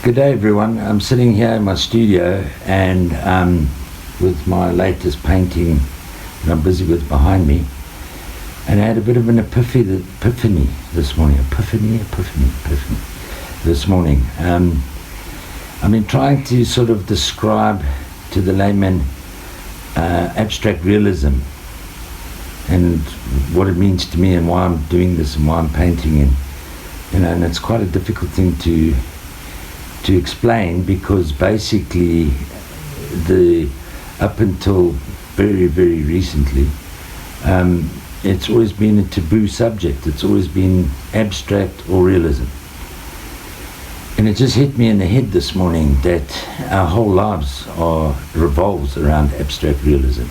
Good day everyone. I'm sitting here in my studio and with my latest painting that I'm busy with behind me, and I had a bit of an epiphany this morning. Epiphany this morning. I've been trying to sort of describe to the layman abstract realism and what it means to me and why I'm doing this and why I'm painting, and it's quite a difficult thing to explain, because basically up until very, very recently, it's always been a taboo subject. It's always been abstract or realism. And it just hit me in the head this morning that our whole lives revolves around abstract realism.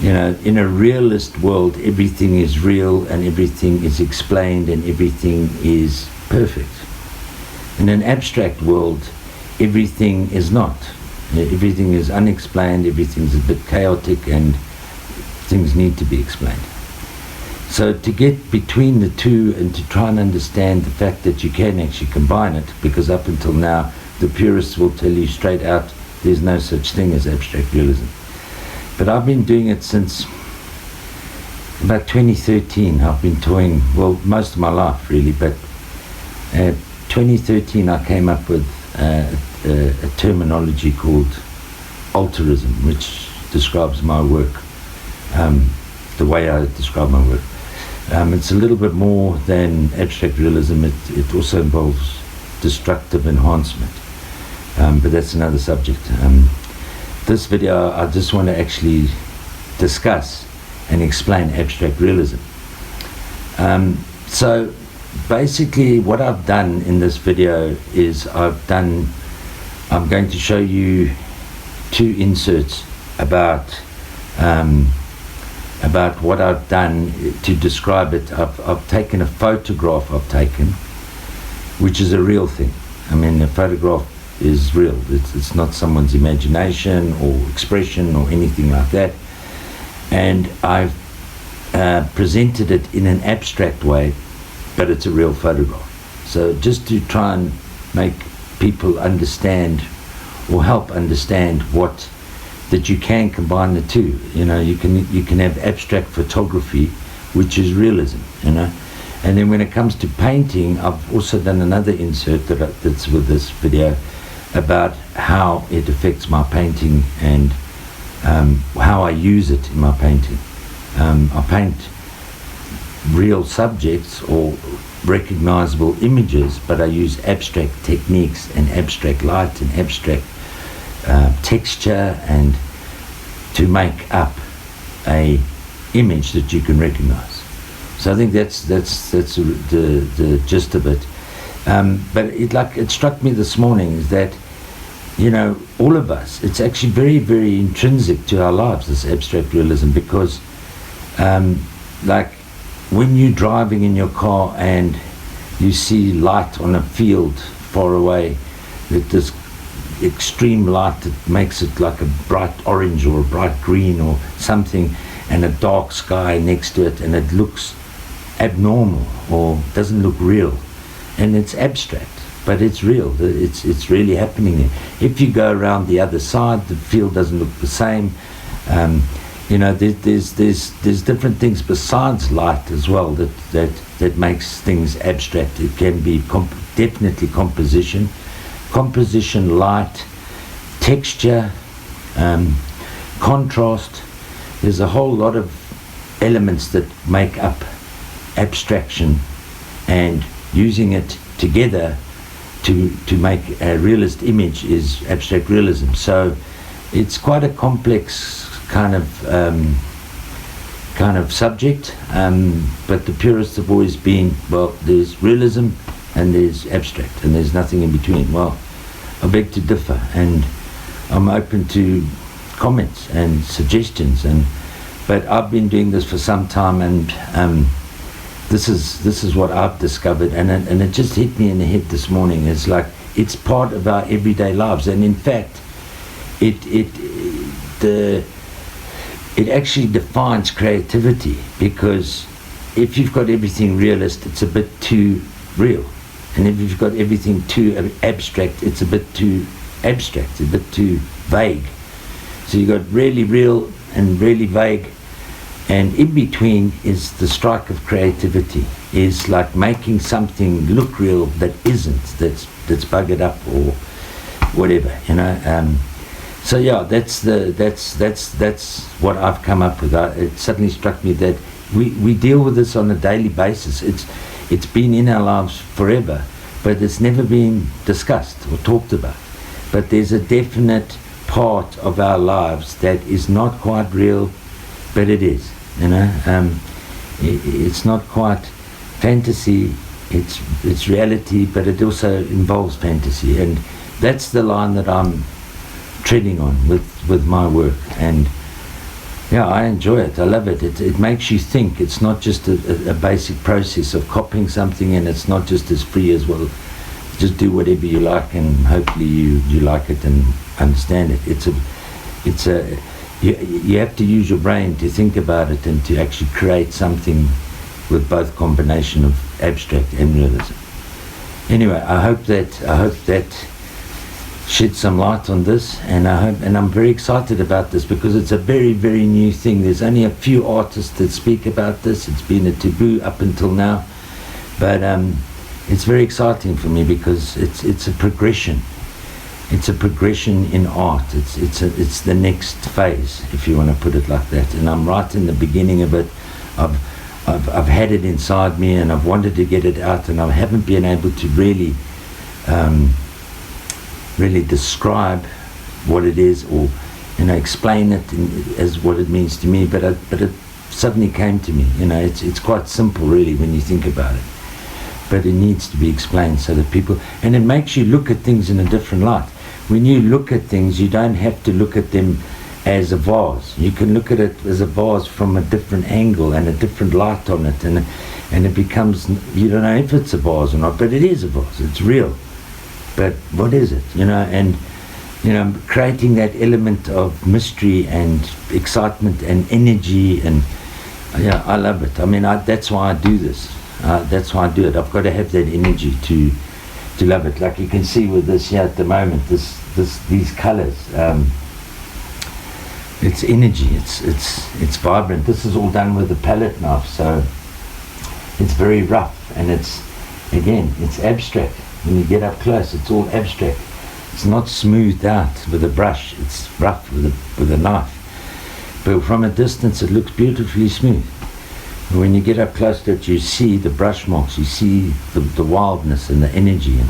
In a realist world, everything is real and everything is explained and everything is perfect. In an abstract world, everything is not. Everything is unexplained, everything's a bit chaotic, and things need to be explained. So to get between the two and to try and understand the fact that you can actually combine it, because up until now, the purists will tell you straight out, there's no such thing as abstract realism. But I've been doing it since about 2013. I've been toying, well, most of my life really, but 2013 I came up with a terminology called Alterism, which describes my work, the way I describe my work. It's a little bit more than abstract realism. It also involves destructive enhancement, but that's another subject. This video I just want to actually discuss and explain abstract realism. So basically what I've done in this video is I'm going to show you two inserts about what I've done to describe it. I've taken a photograph which is a real thing. I mean, a photograph is real. It's not someone's imagination or expression or anything like that. And I've presented it in an abstract way, but it's a real photograph. So just to try and make people understand or help understand that you can combine the two. You can have abstract photography, which is realism, and then when it comes to painting, I've also done another insert that's with this video about how it affects my painting and how I use it in my painting. I paint real subjects or recognizable images, but I use abstract techniques and abstract light and abstract texture and to make up a image that you can recognize. So I think that's the gist of it. But it struck me this morning is that all of us, it's actually very, very intrinsic to our lives, this abstract realism, because when you're driving in your car and you see light on a field far away, that this extreme light that makes it like a bright orange or a bright green or something, and a dark sky next to it, and it looks abnormal or doesn't look real, and it's abstract, but it's real. It's really happening there. If you go around the other side, the field doesn't look the same. There's different things besides light as well that makes things abstract. It can be definitely composition, light, texture, contrast. There's a whole lot of elements that make up abstraction, and using it together to make a realist image is abstract realism. So it's quite a complex kind of subject, but the purists have always been, well, there's realism and there's abstract and there's nothing in between. Well, I beg to differ, and I'm open to comments and suggestions, but I've been doing this for some time, and this is what I've discovered, and it just hit me in the head this morning. It's like it's part of our everyday lives. And in fact, it actually defines creativity, because if you've got everything realist, it's a bit too real. And if you've got everything too abstract, it's a bit too abstract, a bit too vague. So you've got really real and really vague, and in between is the strike of creativity, is like making something look real that isn't, that's buggered up or whatever, you know. So yeah, that's what I've come up with. It suddenly struck me that we deal with this on a daily basis. It's been in our lives forever, but it's never been discussed or talked about. But there's a definite part of our lives that is not quite real, but it is, you know. It's not quite fantasy, it's reality, but it also involves fantasy, and that's the line that I'm treading on with my work. And yeah, I enjoy it. I love it. It makes you think. It's not just a basic process of copying something, and it's not just as free as, well, just do whatever you like and hopefully you like it and understand it. You have to use your brain to think about it and to actually create something with both combination of abstract and realism. Anyway, I hope that shed some light on this, and I'm very excited about this, because it's a very, very new thing. There's only a few artists that speak about this. It's been a taboo up until now, but it's very exciting for me, because it's a progression. It's a progression in art. It's the next phase, if you want to put it like that. And I'm right in the beginning of it. I've had it inside me, and I've wanted to get it out, and I haven't been able to really describe what it is, or, you know, explain it as what it means to me. But it suddenly came to me. You know, it's quite simple, really, when you think about it. But it needs to be explained so that people, and it makes you look at things in a different light. When you look at things, you don't have to look at them as a vase. You can look at it as a vase from a different angle and a different light on it, and it becomes, you don't know if it's a vase or not, but it is a vase. It's real. But what is it? You know, and, you know, creating that element of mystery and excitement and energy, and yeah, I love it. I mean, that's why I do this. That's why I do it. I've got to have that energy to love it. Like you can see with this here at the moment, these colors. It's energy. It's vibrant. This is all done with a palette knife, so it's very rough, and it's abstract. When you get up close, it's all abstract. It's not smoothed out with a brush. It's rough with a knife. But from a distance, it looks beautifully smooth. When you get up close to it, you see the brush marks, you see the wildness and the energy, and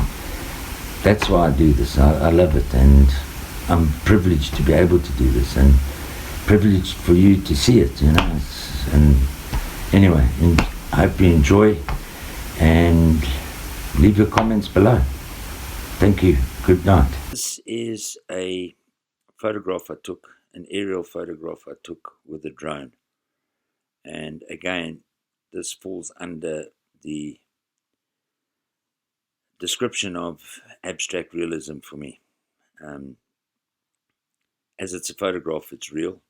that's why I do this. I love it, and I'm privileged to be able to do this, and privileged for you to see it, you know. And anyway, I hope you enjoy, and leave your comments below. Thank you. Good night. This is a photograph I took, an aerial photograph I took with a drone. And again, this falls under the description of abstract realism for me. As it's a photograph, it's real.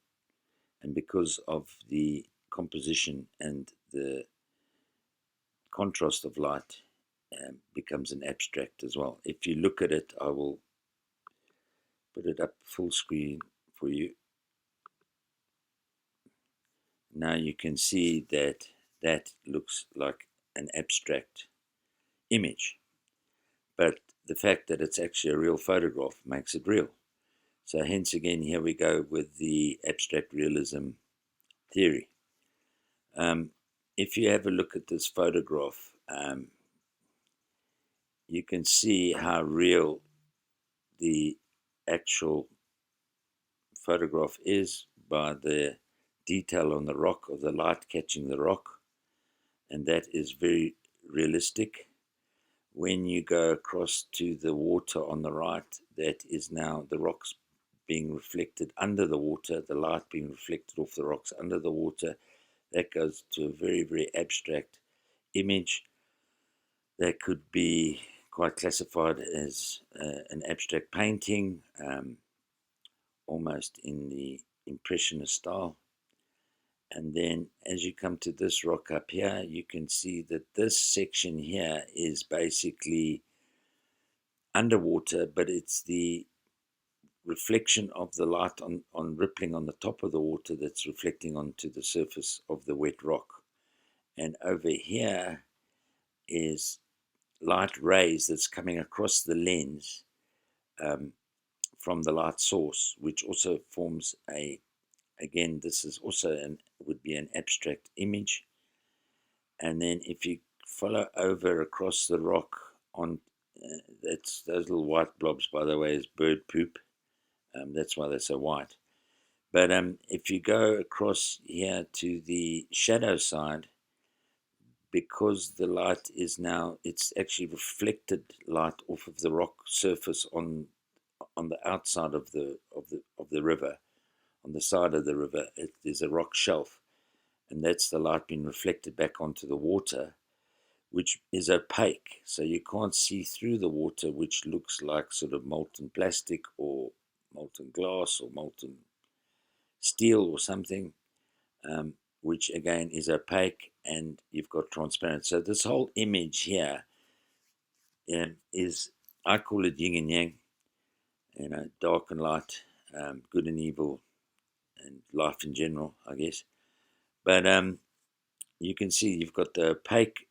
And because of the composition and the contrast of light, becomes an abstract as well. If you look at it, I will put it up full screen for you. Now you can see that looks like an abstract image, but the fact that it's actually a real photograph makes it real. So hence again, here we go with the abstract realism theory. If you have a look at this photograph, you can see how real the actual photograph is by the detail on the rock, of the light catching the rock, and that is very realistic. When you go across to the water on the right, that is now the rocks being reflected under the water, the light being reflected off the rocks under the water. That goes to a very, very abstract image that could be quite classified as an abstract painting, almost in the Impressionist style. And then as you come to this rock up here, you can see that this section here is basically underwater, but it's the reflection of the light on rippling on the top of the water that's reflecting onto the surface of the wet rock. And over here is light rays that's coming across the lens from the light source, which also forms again, this is also would be an abstract image. And then if you follow over across the rock on, that's those little white blobs, by the way, is bird poop. That's why they're so white. But if you go across here to the shadow side, because the light is now, it's actually reflected light off of the rock surface on the outside of the river, on the side of the river. There's a rock shelf, and that's the light being reflected back onto the water, which is opaque, so you can't see through the water, which looks like sort of molten plastic or molten glass or molten steel or something, which again is opaque, and you've got transparent. So this whole image here is, I call it yin and yang, dark and light, good and evil, and life in general, I guess. But you can see you've got the opaque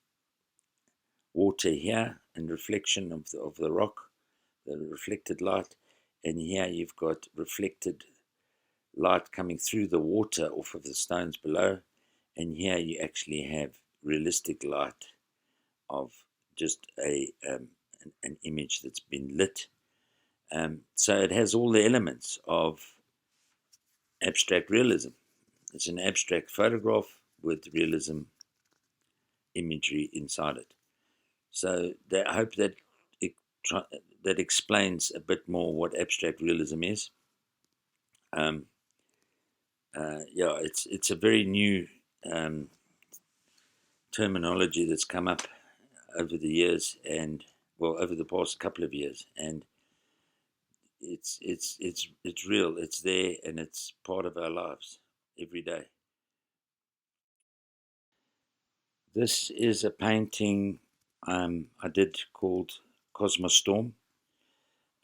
water here and reflection of the rock, the reflected light, and here you've got reflected light coming through the water off of the stones below, and here you actually have realistic light of just an image that's been lit. So it has all the elements of abstract realism. It's an abstract photograph with realism imagery inside it. So I hope that that explains a bit more what abstract realism is. Yeah, it's a very new terminology that's come up over the years, and well, over the past couple of years, and it's real. It's there, and it's part of our lives every day. This is a painting I did called Cosmos Storm,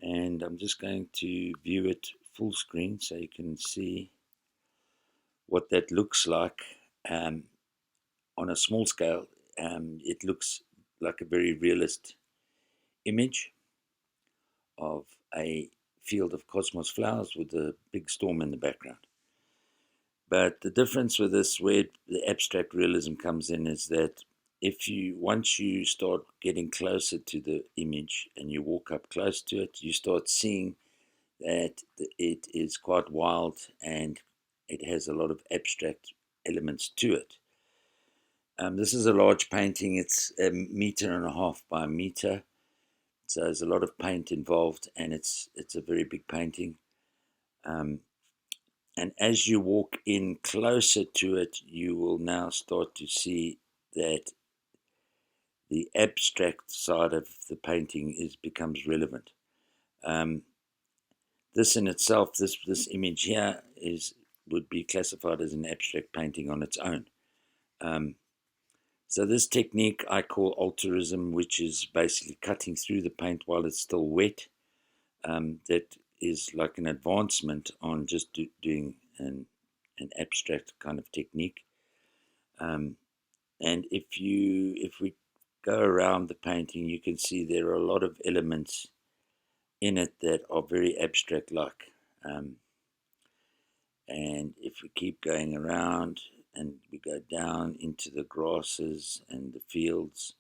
and I'm just going to view it full screen so you can see what that looks like on a small scale. It looks like a very realist image of a field of cosmos flowers with a big storm in the background. But the difference with this, where the abstract realism comes in, is that once you start getting closer to the image and you walk up close to it, you start seeing that it is quite wild and it has a lot of abstract elements to it. This is a large painting. It's 1.5 meters by a meter, so there's a lot of paint involved, and it's a very big painting. And as you walk in closer to it, you will now start to see that the abstract side of the painting becomes relevant. This in itself, this image here, would be classified as an abstract painting on its own. So this technique I call Alterism, which is basically cutting through the paint while it's still wet. That is like an advancement on just doing an abstract kind of technique. And if we go around the painting, you can see there are a lot of elements in it that are very abstract-like. And if we keep going around and we go down into the grasses and the fields,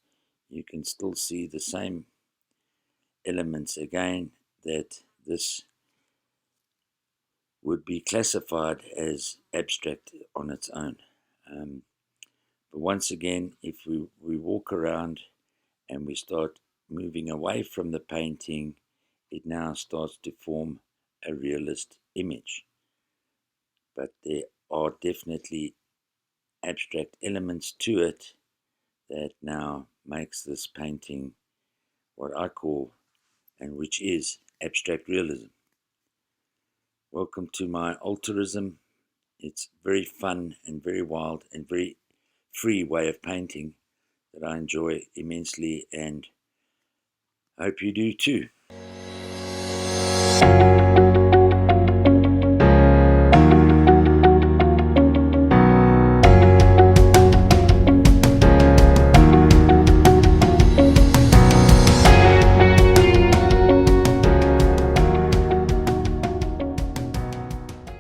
you can still see the same elements again, that this would be classified as abstract on its own. But once again, if we walk around and we start moving away from the painting, it now starts to form a realist image. But there are definitely abstract elements to it that now makes this painting what I call, and which is, abstract realism. Welcome to my Alterism. It's very fun and very wild and very free way of painting that I enjoy immensely, and I hope you do too.